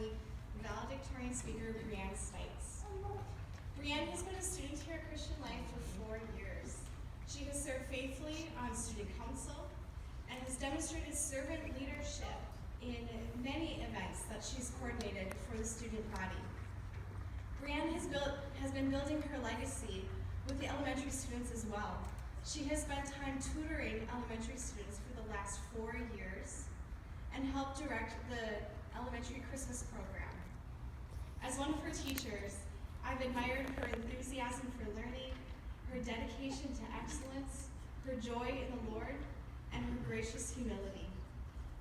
Academy valedictorian speaker Brianne Stites. Brianne has been a student here at Christian Life for 4 years. She has served faithfully on student council and has demonstrated servant leadership in many events that she's coordinated for the student body. Brianne has been building her legacy with the elementary students as well. She has spent time tutoring elementary students for the last 4 years and helped direct the elementary Christmas program. As one of her teachers, I've admired her enthusiasm for learning, her dedication to excellence, her joy in the Lord, and her gracious humility.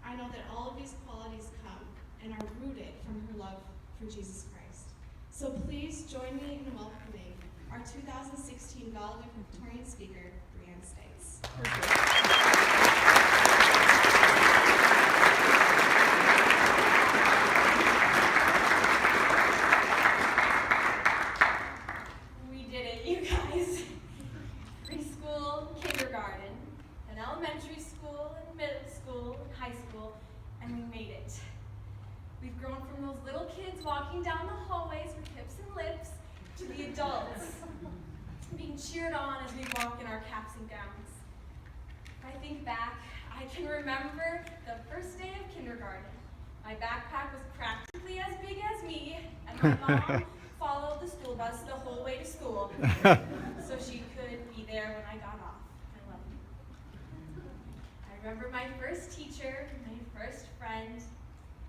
I know that all of these qualities come and are rooted from her love for Jesus Christ. So please join me in welcoming our 2016 valedictorian speaker, Brianne Stites. We did it, you guys. Preschool, kindergarten, an elementary school, and middle school, and high school, and we made it. We've grown from those little kids walking down the hallways with hips and lips to the adults being cheered on as we walk in our caps and gowns. If I think back, I can remember the first day of kindergarten. My backpack was practically as big as me, and my mom followed the school bus the whole way to school so she could be there when I got off. I love you. I remember my first teacher, my first friend,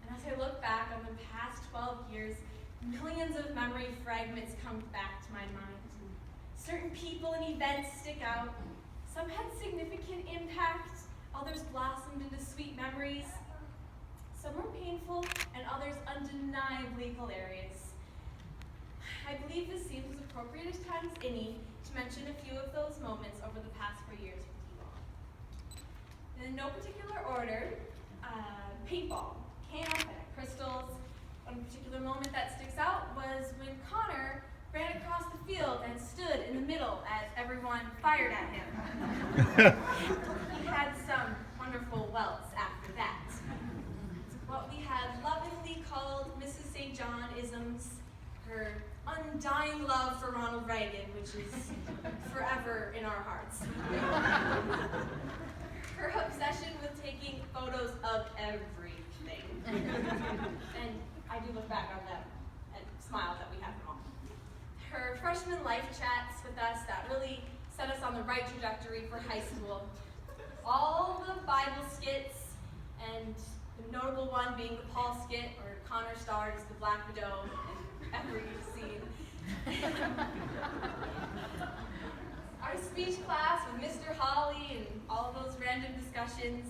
and as I look back on the past 12 years, millions of memory fragments come back to my mind. Certain people and events stick out. Some had significant impact, others blossomed into sweet memories. Some were painful, and others undeniably hilarious. I believe this seems as appropriate as time as any to mention a few of those moments over the past 4 years with you all. In no particular order, paintball, camp, and crystals. One particular moment that sticks out was when Connor ran across the field and stood in the middle as everyone fired at him. He had some wonderful welts after that. What we had lovingly called Mrs. St. John-isms, her undying love for Ronald Reagan, which is forever in our hearts. Her obsession with taking photos of everything. And I do look back on them and smile that we have them all. Her freshman life chats with us that really set us on the right trajectory for high school. All the Bible skits, and the notable one being the Paul skit, where Connor starred as the Black Widow in every scene. Our speech class with Mr. Holly and all of those random discussions.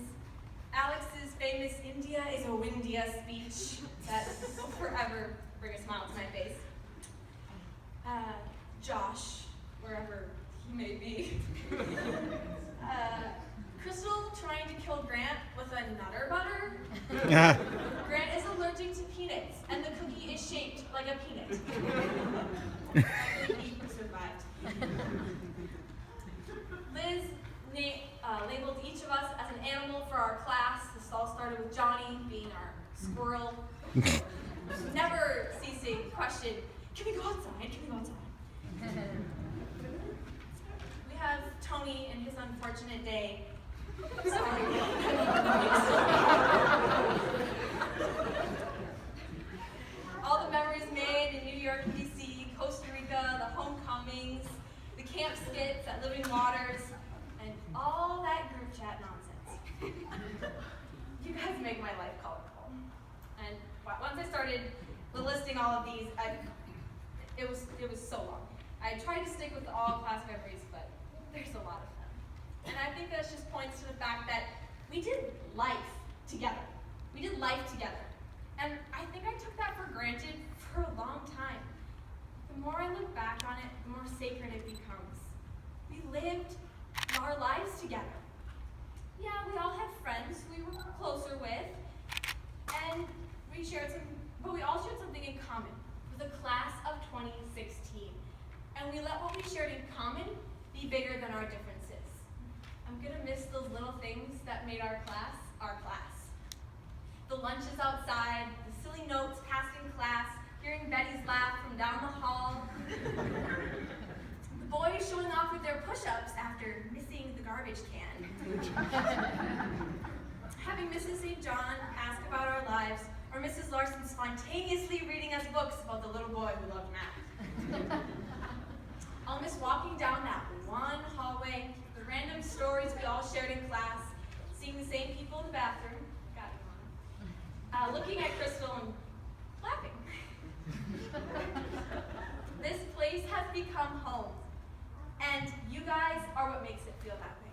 Alex's famous "India is a Windia" speech that will forever bring a smile to my face. Josh, wherever he may be. Crystal trying to kill Grant with a Nutter Butter. Grant is allergic to peanuts, and the cookie is shaped like a peanut. He survived. Liz labeled each of us as an animal for our class. This all started with Johnny being our squirrel. Never ceasing question, can we go outside? Can we go outside? We have Tony and his unfortunate day. Sorry. All the memories made in New York, D.C., Costa Rica, the homecomings, the camp skits at Living Waters, and all that group chat nonsense. You guys make my life colorful. And once I started listing all of these, it was so long. I tried to stick with all class memories, but there's a lot of them. And I think that just points to the fact that we did life together. We did life together. And I think I took that for granted for a long time. The more I look back on it, the more sacred it becomes. We lived our lives together. Yeah, we all had friends we were closer with, and we all shared something in common, the class of 2016. And we let what we shared in common be bigger than our differences. I'm gonna miss those little things that made our class our class. The lunches outside, the silly notes passed in class, hearing Betty's laugh from down the hall. The boys showing off with their push-ups after missing the garbage can. Having Mrs. St. John ask about our lives, or Mrs. Larson spontaneously reading us books about the little boy who loved math. I'll miss walking down that one hallway, the random stories we all shared in class, seeing the same people in the bathroom, looking at Crystal and laughing. This place has become home, and you guys are what makes it feel that way.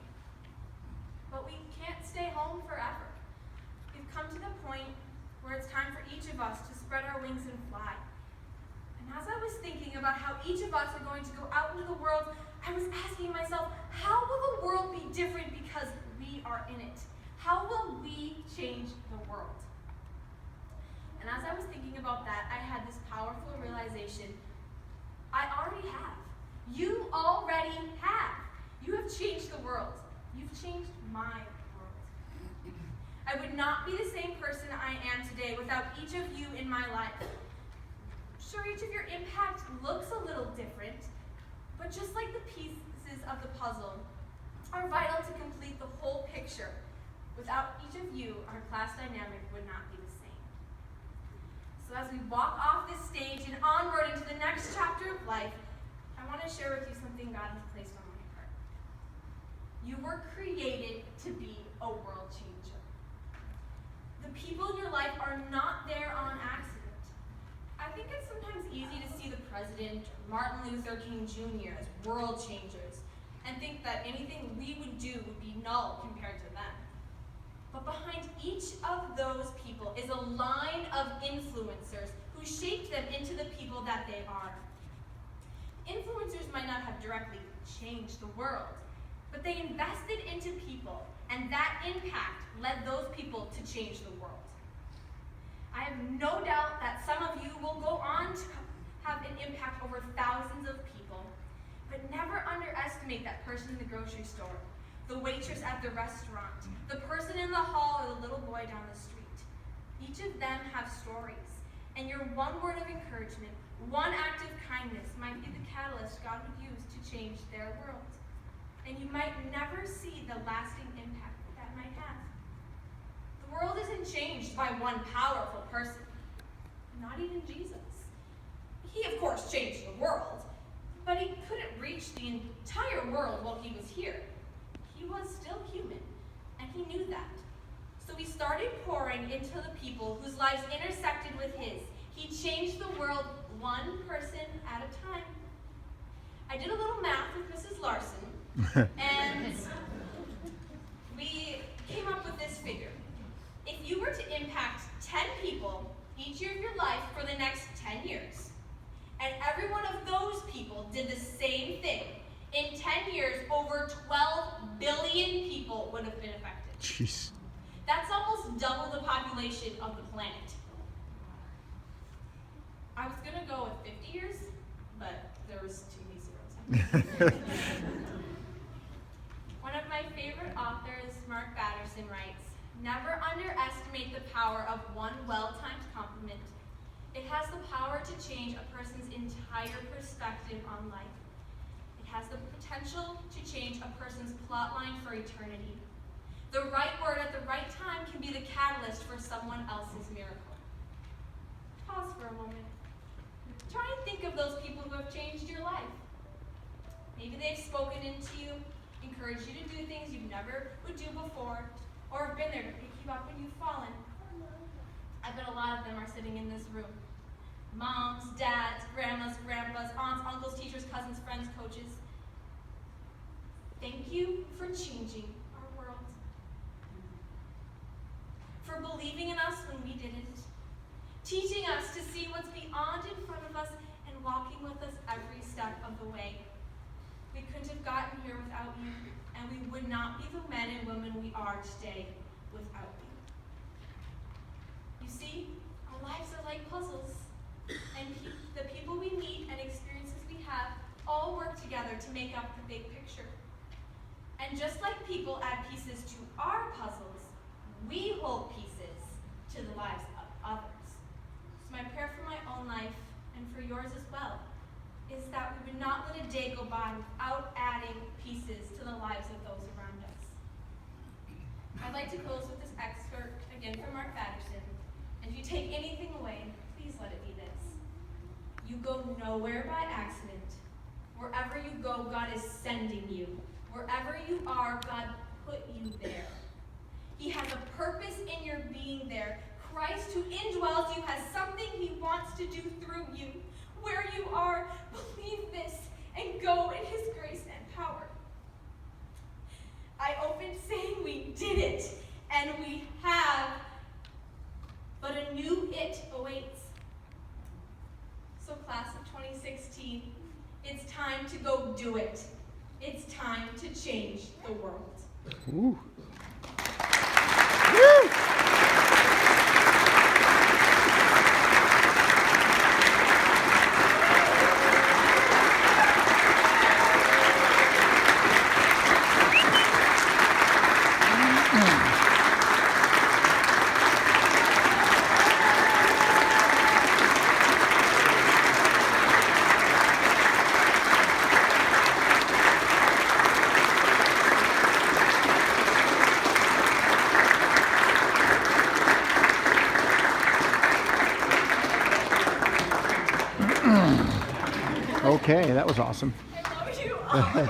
But we can't stay home forever. We've come to the point where it's time for each of us to spread our wings and fly. And as I was thinking about how each of us are going to go out into the world, I was asking myself, how will the world be different because we are in it? How will we change the world? And as I was thinking about that, I had this powerful realization. I already have. You already have. You have changed the world. You've changed my world. I would not be the same person I am today without each of you in my life. Sure, each of your impact looks a little different, but just like the pieces of the puzzle are vital to complete the whole picture. Without each of you, our class dynamic would not be the same. So as we walk off this stage and onward into the next chapter of life, I want to share with you something God has placed on my heart. You were created to be a world changer. The people in your life are not there on accident. I think it's sometimes easy to see the president or Martin Luther King Jr. as world changers and think that anything we would do would be null compared to them. But behind each of those people is a line of influencers who shaped them into the people that they are. Influencers might not have directly changed the world, but they invested into people, and that impact led those people to change the world. I have no doubt that some of you will go on to have an impact over thousands of people, but never underestimate that person in the grocery store, the waitress at the restaurant, the person in the hall, or the little boy down the street. Each of them have stories, and your one word of encouragement, one act of kindness might be the catalyst God would use to change their world. And you might never see the lasting impact that might have. The world isn't changed by one powerful person, not even Jesus. He, of course, changed the world, but he couldn't reach the entire world while he was here. He was still human, and he knew that. So he started pouring into the people whose lives intersected with his. He changed the world one person at a time. I did a little math with Mrs. Larson, and we came up with this figure. If you were to impact 10 people each year of your life for the next 10 years, and every one of those people did the same thing, in 10 years, over 12 billion people would have been affected. Jeez. That's almost double the population of the planet. I was going to go with 50 years, but there was too many zeros. One of my favorite authors, Mark Batterson, writes, "Never underestimate the power of one well-timed compliment. It has the power to change a person's entire perspective on life. It has the potential to change a person's plotline for eternity. The right word at the right time can be the catalyst for someone else's miracle." Pause for a moment. Try and think of those people who have changed your life. Maybe they've spoken into you, encouraged you to do things you never would do before, or have been there to pick you up when you've fallen. I bet a lot of them are sitting in this room. Moms, dads, grandmas, grandpas, aunts, uncles, teachers, cousins, friends, coaches. Thank you for changing our world. For believing in us when we didn't. Teaching us to see what's beyond in front of us and walking with us every step of the way. We couldn't have gotten here without you, and we would not be the men and women we are today without you. You see, our lives are like puzzles, and the people we meet and experiences we have all work together to make up the big picture. And just like people add pieces to our puzzles, we hold pieces to the lives of others. by without adding pieces to the lives of those around us. I'd like to close with this excerpt again from Mark Batterson. If you take anything away, please let it be this. You go nowhere by accident. Wherever you go, God is sending you. Wherever you are, God put you there. He has a purpose in your being there. Christ who indwells you has something he wants to do through you. Where you are, believe this and go in his grace and power. I opened saying we did it, and we have, but a new it awaits. So class of 2016, it's time to go do it. It's time to change the world. Ooh. Okay, that was awesome. I love you all.